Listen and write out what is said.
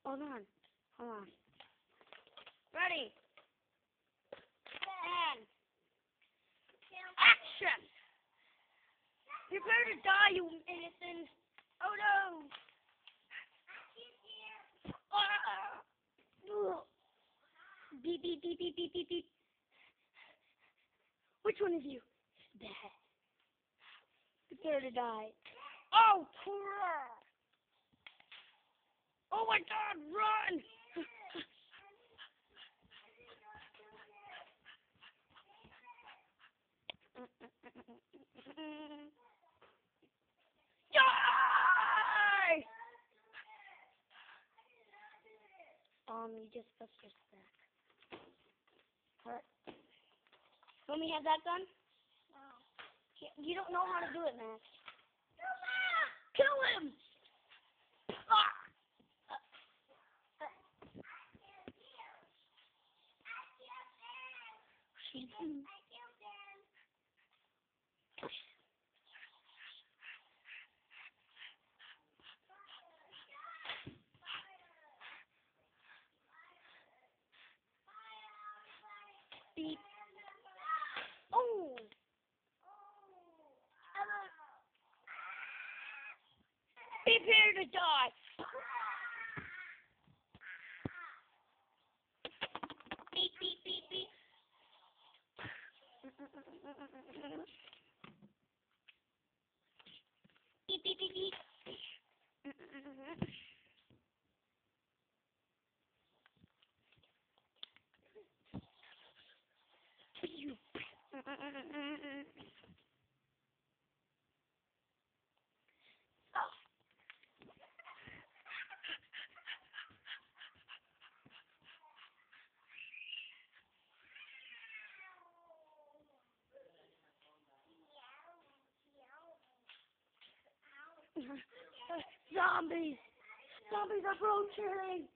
Hold on. Hold on. Ready. And action! Prepare to die, you innocent. Oh no! Beep, beep, beep, beep, beep, beep, beep. Which one of you? Bad. Prepare to die. Oh, crap! Oh my God, run! Die! You just pressed your stack. Alright. Let me have that gun? No. You don't know how to do it, Max. Kill him! She's beep. Oh! Prepare to die! Beep, beep, beep, beep. Beep, beep, beep, beep. Zombies! Zombies are approaching!